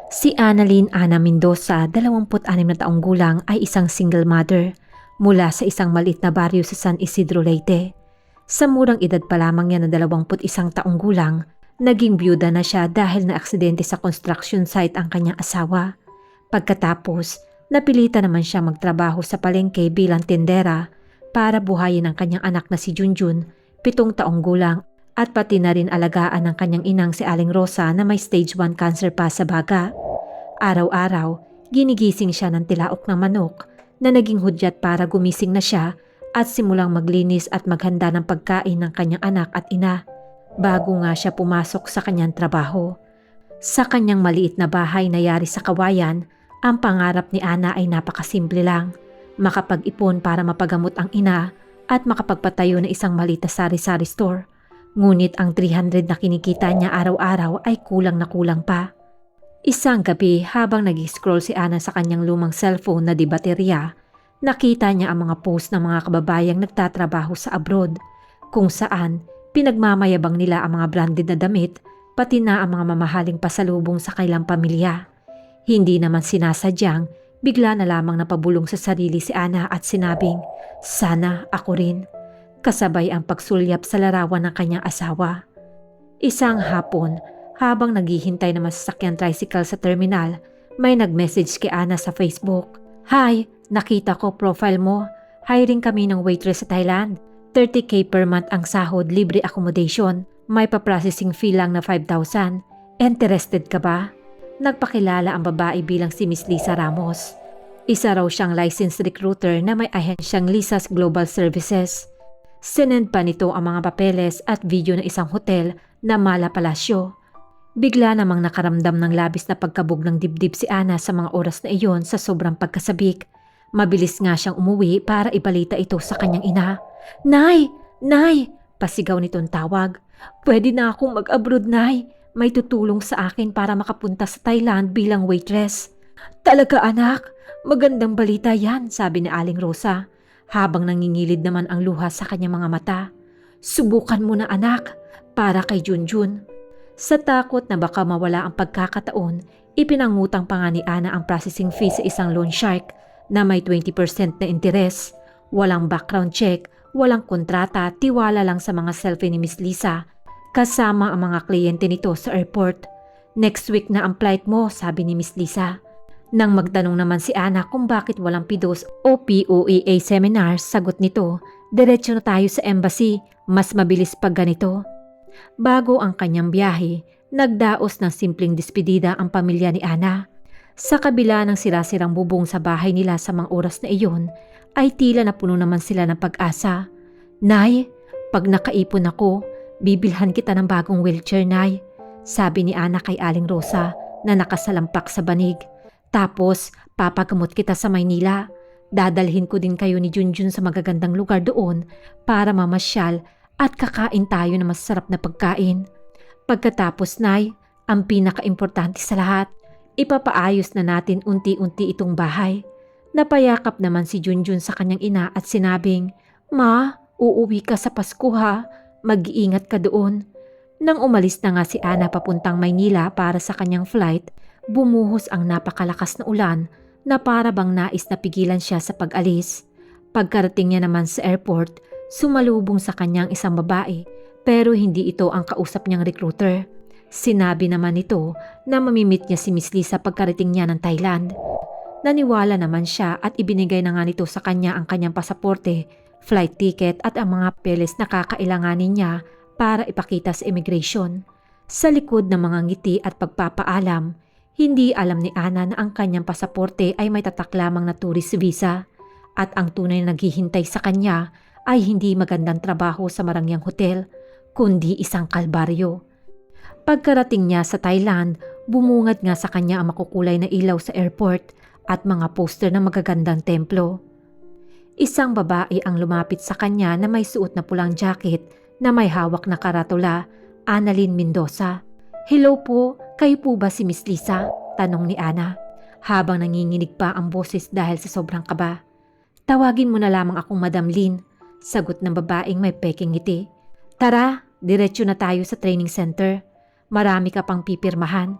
Si Annalyn Ana Mendoza, 26 na taong gulang, ay isang single mother mula sa isang maliit na baryo sa San Isidro, Leyte. Sa murang edad pa lamang niya na 21 taong gulang, naging byuda na siya dahil naaksidente sa construction site ang kanyang asawa. Pagkatapos, napilitan naman siya magtrabaho sa palengke bilang tindera para buhayin ang kanyang anak na si Junjun, 7 taong gulang, at pati na rin alagaan ng kanyang inang si Aling Rosa na may stage 1 cancer pa sa baga. Araw-araw, ginigising siya ng tilaok ng manok na naging hudyat para gumising na siya at simulang maglinis at maghanda ng pagkain ng kanyang anak at ina bago nga siya pumasok sa kanyang trabaho. Sa kanyang maliit na bahay na yari sa kawayan, ang pangarap ni Ana ay napakasimple lang, makapag-ipon para mapagamot ang ina at makapagpatayo ng isang maliit na sari-sari store. Ngunit ang 300 na kinikita niya araw-araw ay kulang na kulang pa. Isang gabi habang nag-scroll si Ana sa kanyang lumang cellphone na di baterya, nakita niya ang mga post ng mga kababayang nagtatrabaho sa abroad, kung saan pinagmamayabang nila ang mga branded na damit pati na ang mga mamahaling pasalubong sa kailang pamilya. Hindi naman sinasadyang, bigla na lamang napabulong sa sarili si Ana at sinabing, "Sana ako rin." Kasabay ang pagsulyap sa larawan ng kanyang asawa. Isang hapon, habang naghihintay na masasakyan tricycle sa terminal, may nag-message kay Ana sa Facebook. "Hi, nakita ko profile mo. Hiring kami ng waitress sa Thailand. 30K per month ang sahod, libre accommodation. May pa-processing fee lang na 5,000. Interested ka ba?" Nagpakilala ang babae bilang si Miss Lisa Ramos. Isa raw siyang licensed recruiter na may ahensyang Lisa's Global Services. Sinend pa nito ang mga papeles at video ng isang hotel na Mala Palacio. Bigla namang nakaramdam ng labis na pagkabog ng dibdib si Ana sa mga oras na iyon sa sobrang pagkasabik. Mabilis nga siyang umuwi para ibalita ito sa kanyang ina. "Nay! Nay!" pasigaw nitong tawag. "Pwede na akong mag-abroad, Nay. May tutulong sa akin para makapunta sa Thailand bilang waitress." "Talaga anak? Magandang balita yan," sabi ni Aling Rosa, habang nangingilid naman ang luha sa kanyang mga mata. "Subukan mo na anak, para kay Junjun." Sa takot na baka mawala ang pagkakataon, ipinangutang pa nga ni Ana ang processing fee sa isang loan shark na may 20% na interes. Walang background check, walang kontrata, tiwala lang sa mga selfie ni Miss Lisa, kasama ang mga kliyente nito sa airport. "Next week na ang flight mo," sabi ni Miss Lisa. Nang magtanong naman si Ana kung bakit walang PIDOS o POEA seminars, sagot nito, "Diretso na tayo sa embassy, mas mabilis pag ganito." Bago ang kanyang biyahe, nagdaos ng simpleng despedida ang pamilya ni Ana. Sa kabila ng sirasirang bubong sa bahay nila sa mga oras na iyon, ay tila napuno naman sila ng pag-asa. "Nay, pag nakaipon ako, bibilhan kita ng bagong wheelchair, Nay," sabi ni Ana kay Aling Rosa na nakasalampak sa banig. "Tapos, papagamot kita sa Maynila. Dadalhin ko din kayo ni Junjun sa magagandang lugar doon para mamasyal at kakain tayo ng masarap na pagkain. Pagkatapos, Nay, ang pinaka-importante sa lahat, ipapaayos na natin unti-unti itong bahay." Napayakap naman si Junjun sa kanyang ina at sinabing, "Ma, uuwi ka sa Pasko ha. Mag-iingat ka doon." Nang umalis na nga si Ana papuntang Maynila para sa kanyang flight, bumuhos ang napakalakas na ulan na para bang nais na pigilan siya sa pag-alis. Pagkarating niya naman sa airport, sumalubong sa kanyang isang babae pero hindi ito ang kausap niyang recruiter. Sinabi naman nito na mamimit niya si Miss Lisa pagkarating niya ng Thailand. Naniwala naman siya at ibinigay na nga nito sa kanya ang kanyang pasaporte, flight ticket at ang mga papeles na kakailanganin niya para ipakita sa immigration. Sa likod ng mga ngiti at pagpapaalam, hindi alam ni Ana na ang kanyang pasaporte ay may tatak lamang na tourist visa at ang tunay na naghihintay sa kanya ay hindi magandang trabaho sa marangyang hotel, kundi isang kalbaryo. Pagkarating niya sa Thailand, bumungad nga sa kanya ang makukulay na ilaw sa airport at mga poster ng magagandang templo. Isang babae ang lumapit sa kanya na may suot na pulang jacket na may hawak na karatula, Annalyn Mendoza. "Hello po, kayo po ba si Miss Lisa?" tanong ni Ana, habang nanginginig pa ang boses dahil sa sobrang kaba. "Tawagin mo na lamang akong Madam Lynn," sagot ng babaeng may peking ngiti. "Tara, diretso na tayo sa training center. Marami ka pang pipirmahan."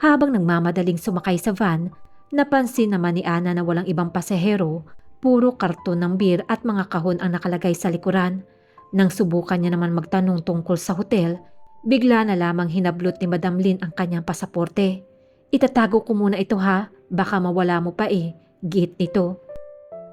Habang nagmamadaling sumakay sa van, napansin naman ni Ana na walang ibang pasahero, puro karton ng beer at mga kahon ang nakalagay sa likuran. Nang subukan niya naman magtanong tungkol sa hotel, bigla na lamang hinablot ni Madam Lin ang kanyang pasaporte. "Itatago ko muna ito ha, baka mawala mo pa eh," giit nito.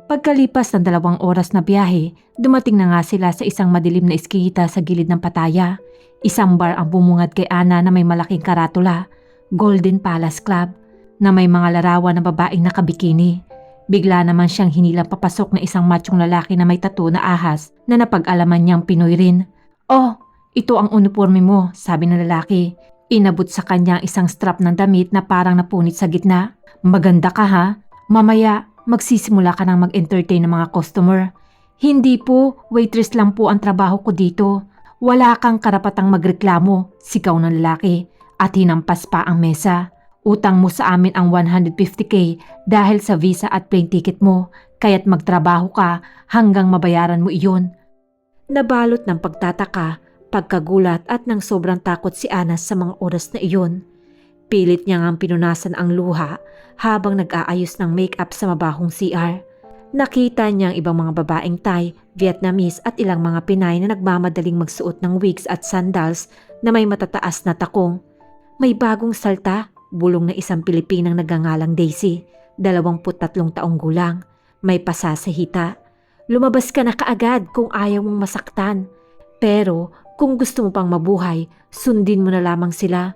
Pagkalipas ng 2 oras na biyahe, dumating na nga sila sa isang madilim na iskita sa gilid ng Pattaya. Isang bar ang bumungad kay Ana na may malaking karatula, Golden Palace Club, na may mga larawan ng babaeng nakabikini. Bigla naman siyang hinilang papasok na isang machong lalaki na may tattoo na ahas na napag-alaman niyang Pinoy rin. "Oh, ito ang uniforme mo," sabi ng lalaki. Inabot sa kanya isang strap ng damit na parang napunit sa gitna. "Maganda ka ha, mamaya magsisimula ka ng mag-entertain ng mga customer." "Hindi po, waitress lang po ang trabaho ko dito." "Wala kang karapatang magreklamo," sigaw ng lalaki at hinampas pa ang mesa. "Utang mo sa amin ang 150k dahil sa visa at plane ticket mo, kaya't magtrabaho ka hanggang mabayaran mo iyon." Nabalot ng pagtataka, pagkagulat at ng sobrang takot si Ana sa mga oras na iyon. Pilit niya ngang pinunasan ang luha habang nag-aayos ng make-up sa mabahong CR. Nakita niya ang ibang mga babaeng Thai, Vietnamese at ilang mga Pinay na nagmamadaling magsuot ng wigs at sandals na may matataas na takong. "May bagong salta," bulong na isang Pilipinang nagngangalang Daisy, 23 taong gulang. "May pasa sa hita. Lumabas ka na kaagad kung ayaw mong masaktan. Pero kung gusto mo pang mabuhay, sundin mo na lamang sila."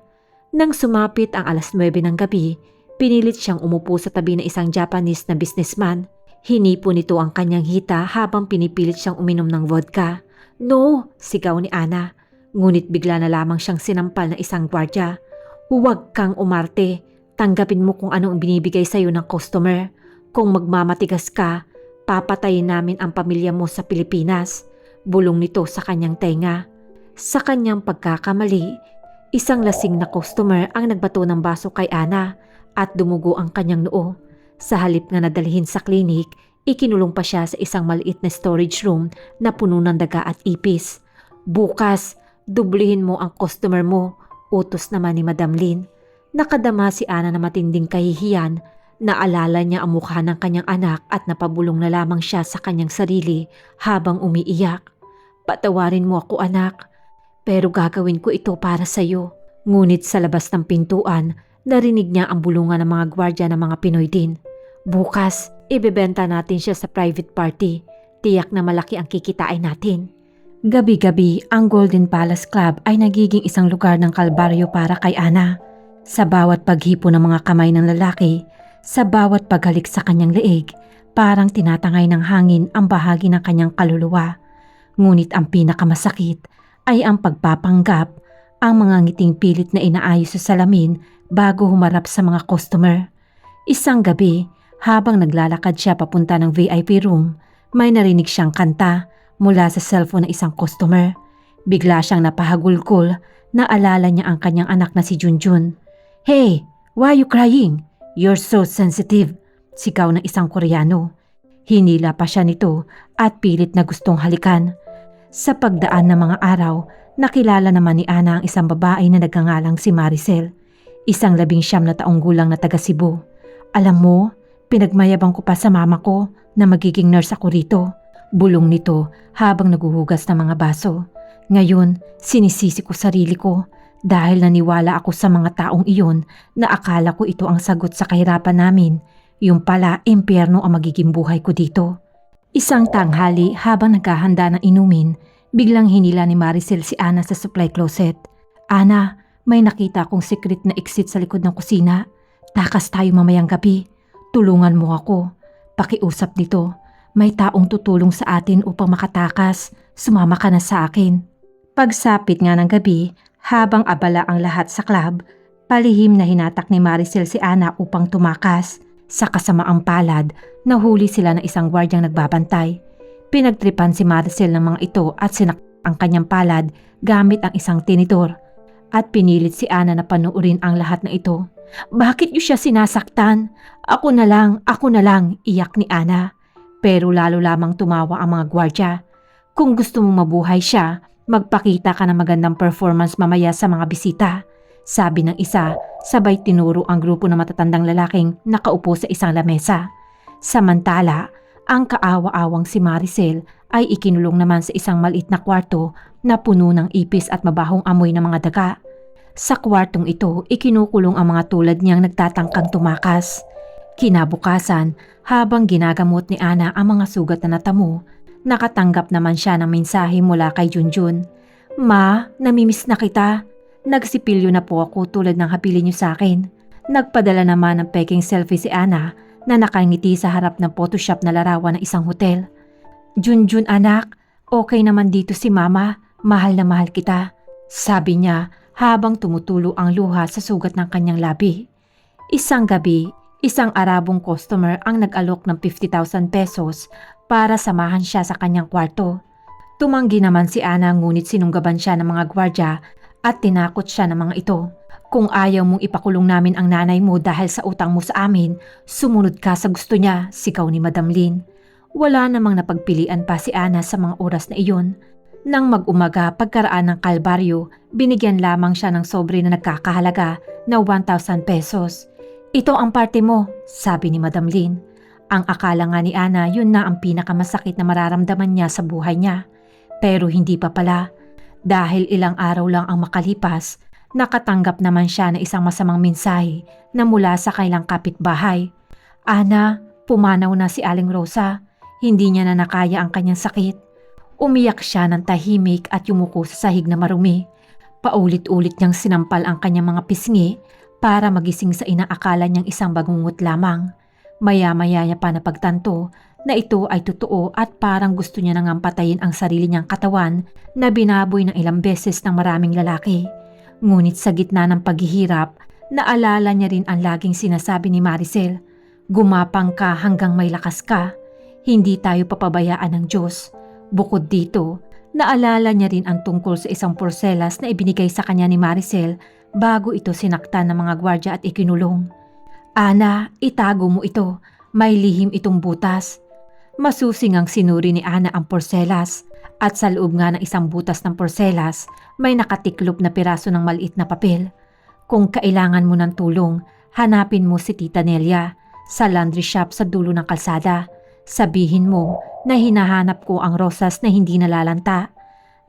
Nang sumapit ang 9:00 ng gabi, pinilit siyang umupo sa tabi ng isang Japanese na businessman. Hinipo nito ang kanyang hita habang pinipilit siyang uminom ng vodka. "No!" sigaw ni Ana. Ngunit bigla na lamang siyang sinampal ng isang gwardya. "Huwag kang umarte. Tanggapin mo kung ano ang binibigay sa'yo ng customer. Kung magmamatigas ka, papatayin namin ang pamilya mo sa Pilipinas." Bulong nito sa kanyang tenga. Sa kanyang pagkakamali, isang lasing na customer ang nagbato ng baso kay Ana at dumugo ang kanyang noo. Sa halip nga nadalhin sa klinik, ikinulong pa siya sa isang maliit na storage room na puno ng daga at ipis. "Bukas, dublihin mo ang customer mo," utos naman ni Madam Lin. Nakadama si Ana na matinding kahihiyan. Naalala niya ang mukha ng kanyang anak at napabulong na lamang siya sa kanyang sarili habang umiiyak. "Patawarin mo ako, anak, pero gagawin ko ito para sa'yo." Ngunit sa labas ng pintuan, narinig niya ang bulungan ng mga gwardya ng mga Pinoy din. "Bukas, ibebenta natin siya sa private party. Tiyak na malaki ang kikitain natin." Gabi-gabi, ang Golden Palace Club ay nagiging isang lugar ng kalbaryo para kay Ana. Sa bawat paghipo ng mga kamay ng lalaki, sa bawat paghalik sa kanyang leeg, parang tinatangay ng hangin ang bahagi ng kanyang kaluluwa. Ngunit ang pinakamasakit ay ang pagpapanggap, ang mga ngiting pilit na inaayos sa salamin bago humarap sa mga customer. Isang gabi, habang naglalakad siya papunta ng VIP room, may narinig siyang kanta mula sa cellphone ng isang customer. Bigla siyang napahagulgol, naalala niya ang kanyang anak na si Junjun. "Hey, why are you crying? You're so sensitive," sigaw ng isang Koreano. Hinila pa siya nito at pilit na gustong halikan. Sa pagdaan ng mga araw, nakilala naman ni Ana ang isang babae na nagngangalang si Maricel, isang 19 na taong gulang na taga Cebu. "Alam mo, pinagmayabang ko pa sa mama ko na magiging nurse ako rito," bulong nito habang naguhugas ng mga baso. "Ngayon, sinisisi ko sarili ko dahil naniwala ako sa mga taong iyon na akala ko ito ang sagot sa kahirapan namin. Yung pala, impyerno ang magiging buhay ko dito." Isang tanghali habang naghahanda ng inumin, biglang hinila ni Maricel si Ana sa supply closet. "Ana, may nakita akong secret na exit sa likod ng kusina. Takas tayo mamayang gabi. Tulungan mo ako. Pakiusap nito. May taong tutulong sa atin upang makatakas. Sumama ka na sa akin." Pagsapit nga ng gabi, habang abala ang lahat sa club, palihim na hinatak ni Maricel si Ana upang tumakas. Sa kasamaang palad, nahuli sila ng isang gwardyang nagbabantay. Pinagtripan si Maricel ng mga ito at sinak ang kanyang palad gamit ang isang tinidor. At pinilit si Ana na panuurin ang lahat na ito. "Bakit niyo siya sinasaktan? Ako na lang," iyak ni Ana. Pero lalo lamang tumawa ang mga gwardya. "Kung gusto mong mabuhay siya, magpakita ka ng magandang performance mamaya sa mga bisita," sabi ng isa Sabay tinuro ang grupo ng matatandang lalaking nakaupo sa isang lamesa. Samantala, ang kaawa-awang si Maricel ay ikinulong naman sa isang maliit na kwarto na puno ng ipis at mabahong amoy ng mga daga. Sa kwartong ito, ikinukulong ang mga tulad niyang nagtatangkang tumakas. Kinabukasan, habang ginagamot ni Ana ang mga sugat na natamo, nakatanggap naman siya ng mensahe mula kay Junjun. Ma, namimiss na kita. Nagsipilyo na po ako tulad ng habilin niyo sa akin. Nagpadala naman ng peking selfie si Ana na nakangiti sa harap ng Photoshop na larawan ng isang hotel. Junjun anak, okay naman dito si Mama. Mahal na mahal kita. Sabi niya habang tumutulo ang luha sa sugat ng kanyang labi. Isang gabi, isang Arabong customer ang nag-alok ng 50,000 pesos para samahan siya sa kanyang kwarto. Tumanggi naman si Ana ngunit sinunggaban siya ng mga gwardya at tinakot siya ng mga ito. Kung ayaw mong ipakulong namin ang nanay mo dahil sa utang mo sa amin, sumunod ka sa gusto niya, sigaw ni Madam Lin. Wala namang napagpilian pa si Ana sa mga oras na iyon. Nang mag-umaga pagkaraan ng kalbaryo, binigyan lamang siya ng sobre na nagkakahalaga na 1,000 pesos. Ito ang parte mo, sabi ni Madam Lin. Ang akala nga ni Ana yun na ang pinakamasakit na mararamdaman niya sa buhay niya. Pero hindi pa pala. Dahil ilang araw lang ang makalipas, nakatanggap naman siya ng isang masamang mensahe na mula sa kailang kapitbahay. Ana, pumanaw na si Aling Rosa. Hindi niya na nakaya ang kanyang sakit. Umiyak siya ng tahimik at yumuko sa sahig na marumi. Paulit-ulit niyang sinampal ang kanyang mga pisngi para magising sa inaakala niyang isang bagungot lamang. Maya-maya niya pa napagtanto na ito ay totoo at parang gusto niya nang patayin ang sarili niyang katawan na binaboy ng ilang beses ng maraming lalaki. Ngunit sa gitna ng paghihirap, naalala niya rin ang laging sinasabi ni Maricel, gumapang ka hanggang may lakas ka. Hindi tayo papabayaan ng Diyos. Bukod dito, naalala niya rin ang tungkol sa isang porselas na ibinigay sa kanya ni Maricel bago ito sinaktan ng mga gwardya at ikinulong. Ana, itago mo ito. May lihim itong butas. Masusing ang sinuri ni Ana ang porselas at sa loob nga ng isang butas ng porselas may nakatiklop na piraso ng maliit na papel. Kung kailangan mo ng tulong, hanapin mo si Tita Nelia sa laundry shop sa dulo ng kalsada. Sabihin mo na hinahanap ko ang rosas na hindi nalalanta.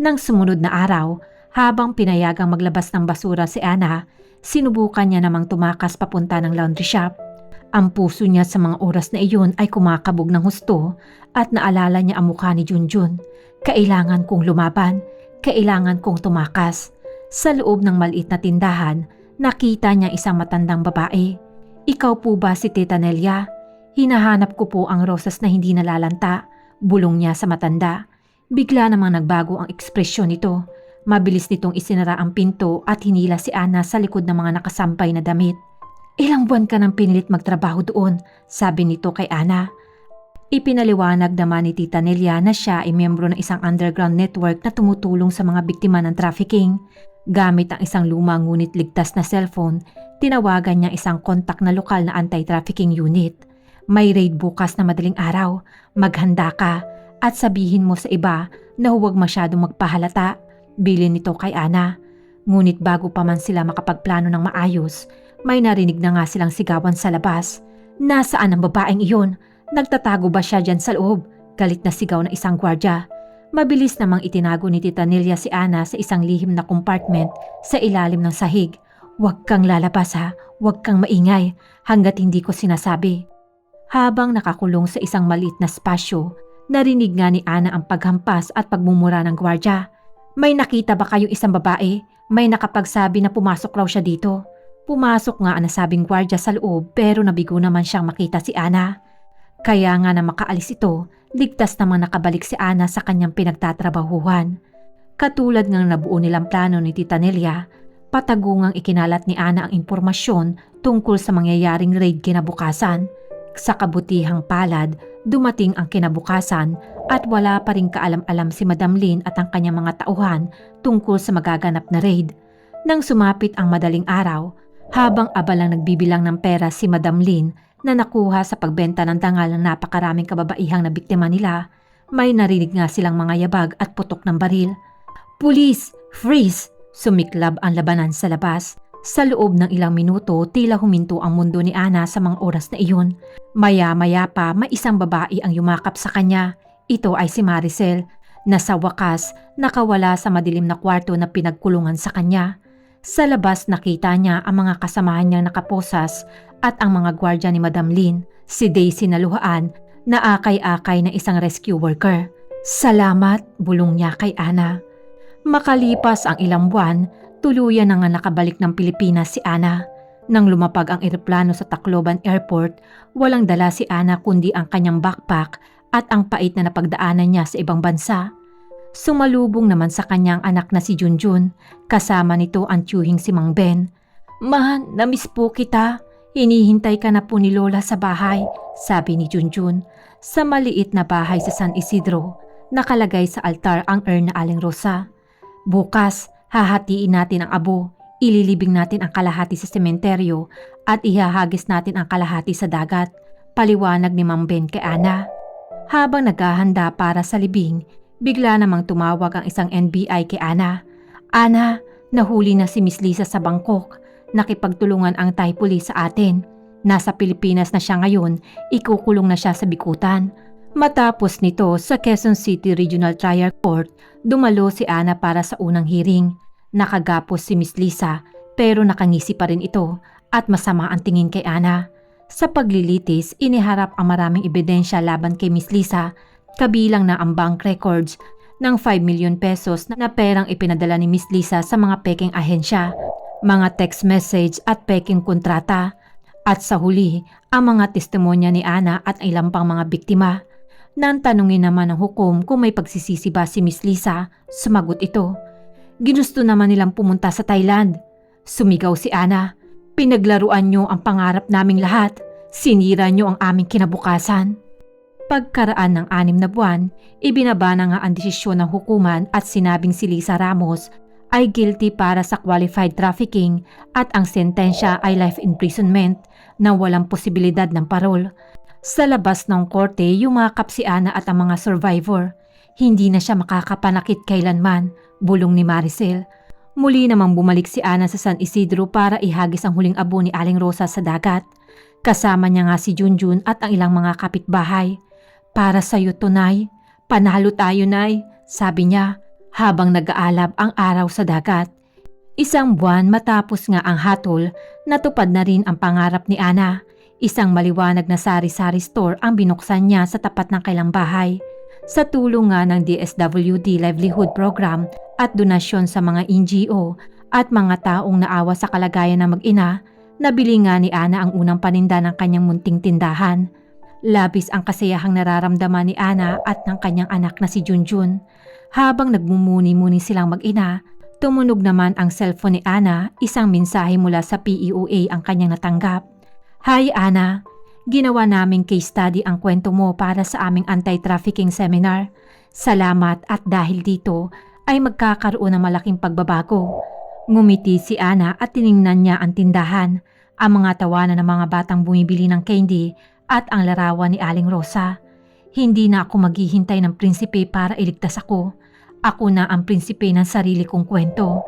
Nang sumunod na araw, habang pinayagang maglabas ng basura si Ana, sinubukan niya namang tumakas papunta ng laundry shop. Ang puso niya sa mga oras na iyon ay kumakabog ng husto at naalala niya ang mukha ni Junjun. Kailangan kong lumaban, kailangan kong tumakas. Sa loob ng maliit na tindahan, nakita niya isang matandang babae. Ikaw po ba si Tita Nelia? Hinahanap ko po ang rosas na hindi nalalanta, bulong niya sa matanda. Bigla namang nagbago ang ekspresyon nito. Mabilis nitong isinara ang pinto at hinila si Ana sa likod ng mga nakasampay na damit. Ilang buwan ka nang pinilit magtrabaho doon, sabi nito kay Ana. Ipinaliwanag naman ni Tita Nelia na siya ay miyembro ng isang underground network na tumutulong sa mga biktima ng trafficking. Gamit ang isang luma ngunit ligtas na cellphone, tinawagan niya isang kontak na lokal na anti-trafficking unit. May raid bukas na madaling araw, maghanda ka at sabihin mo sa iba na huwag masyadong magpahalata, bilin nito kay Ana. Ngunit bago pa man sila makapagplano ng maayos, may narinig na nga silang sigawan sa labas. Nasaan ang babaeng iyon? Nagtatago ba siya dyan sa loob? Galit na sigaw ng isang gwardya. Mabilis namang itinago ni Tita Nelia si Ana sa isang lihim na compartment sa ilalim ng sahig. Huwag kang lalabas ha, huwag kang maingay hanggat hindi ko sinasabi. Habang nakakulong sa isang maliit na spasyo, narinig nga ni Ana ang paghampas at pagmumura ng gwardya. May nakita ba kayong isang babae? May nakapagsabi na pumasok raw siya dito. Pumasok nga ang nasabing gwardya sa loob pero nabigo naman siyang makita si Ana. Kaya nga na makaalis ito, ligtas namang nakabalik si Ana sa kanyang pinagtatrabahuhan. Katulad ng nabuo nilang plano ni Tita Nelia, patagungang ikinalat ni Ana ang impormasyon tungkol sa mangyayaring raid kinabukasan. Sa kabutihang palad, dumating ang kinabukasan at wala pa ring kaalam-alam si Madam Lin at ang kanyang mga tauhan tungkol sa magaganap na raid. Nang sumapit ang madaling araw, habang abalang nagbibilang ng pera si Madam Lin na nakuha sa pagbenta ng dangal ng napakaraming kababaihang na biktima nila, may narinig nga silang mga yabag at putok ng baril. Pulis! Freeze! Sumiklab ang labanan sa labas. Sa loob ng ilang minuto, tila huminto ang mundo ni Ana sa mga oras na iyon. Maya-maya pa, may isang babae ang yumakap sa kanya. Ito ay si Maricel, na sa wakas nakawala sa madilim na kwarto na pinagkulungan sa kanya. Sa labas nakita niya ang mga kasamahan niyang nakaposas at ang mga gwardya ni Madam Lin, si Daisy na luhaan na akay-akay na isang rescue worker. Salamat, bulong niya kay Ana. Makalipas ang ilang buwan, tuluyan na nga nakabalik ng Pilipinas si Ana. Nang lumapag ang eroplano sa Tacloban Airport, walang dala si Ana kundi ang kanyang backpack at ang pait na napagdaanan niya sa ibang bansa. Sumalubong naman sa kanyang anak na si Junjun, kasama nito ang tiyuhing si Mang Ben. "Ma, namiss po kita. Hinihintay ka na po ni Lola sa bahay," sabi ni Junjun. Sa maliit na bahay sa San Isidro, nakalagay sa altar ang urn na Aling Rosa. "Bukas, hahatiin natin ang abo, ililibing natin ang kalahati sa sementeryo at ihahagis natin ang kalahati sa dagat," paliwanag ni Mang Ben kay Ana. Habang naghahanda para sa libing, bigla namang tumawag ang isang NBI kay Ana. "Ana, nahuli na si Miss Lisa sa Bangkok. Nakipagtulungan ang Thai police sa atin. Nasa Pilipinas na siya ngayon, ikukulong na siya sa Bikutan." Matapos nito sa Quezon City Regional Trial Court, dumalo si Ana para sa unang hearing. Nakagapos si Miss Lisa pero nakangisi pa rin ito at masama ang tingin kay Ana. Sa paglilitis, iniharap ang maraming ebidensya laban kay Miss Lisa, kabilang na ang bank records ng 5 million pesos na perang ipinadala ni Miss Lisa sa mga peking ahensya, mga text message at peking kontrata, at sa huli, ang mga testimonya ni Ana at ilang pang mga biktima. Nang tanungin naman ng hukom kung may pagsisisi ba si Miss Lisa, sumagot ito. "Ginusto naman nilang pumunta sa Thailand." Sumigaw si Ana. "Pinaglaruan niyo ang pangarap naming lahat. Sinira niyo ang aming kinabukasan." Pagkaraan ng 6 na buwan, ibinaba na nga ang desisyon ng hukuman at sinabing si Lisa Ramos ay guilty para sa qualified trafficking at ang sentensya ay life imprisonment na walang posibilidad ng parol. Sa labas ng korte, yumakap si Ana at ang mga survivor. Hindi na siya makakapanakit kailanman, bulong ni Maricel. Muli namang bumalik si Ana sa San Isidro para ihagis ang huling abo ni Aling Rosa sa dagat. Kasama niya nga si Junjun at ang ilang mga kapitbahay. "Para sa'yo to, Nay. Panalo tayo, Nay," sabi niya habang nag-aalab ang araw sa dagat. Isang buwan matapos nga ang hatol, natupad na rin ang pangarap ni Ana. Isang maliwanag na sari-sari store ang binuksan niya sa tapat ng kailang bahay. Sa tulong nga ng DSWD Livelihood Program at donasyon sa mga NGO at mga taong naawa sa kalagayan ng mag-ina, nabili nga ni Ana ang unang paninda ng kanyang munting tindahan. Labis ang kasayahang nararamdaman ni Ana at ng kanyang anak na si Junjun. Habang nagmumuni-muni silang mag-ina, tumunog naman ang cellphone ni Ana, isang mensahe mula sa PEOA ang kanyang natanggap. "Hi Ana, ginawa naming case study ang kwento mo para sa aming anti-trafficking seminar. Salamat at dahil dito ay magkakaroon ng malaking pagbabago." Ngumiti si Ana at tiningnan niya ang tindahan, ang mga tawanan ng mga batang bumibili ng candy at ang larawan ni Aling Rosa. "Hindi na ako maghihintay ng prinsipe para iligtas ako. Ako na ang prinsipe ng sarili kong kwento."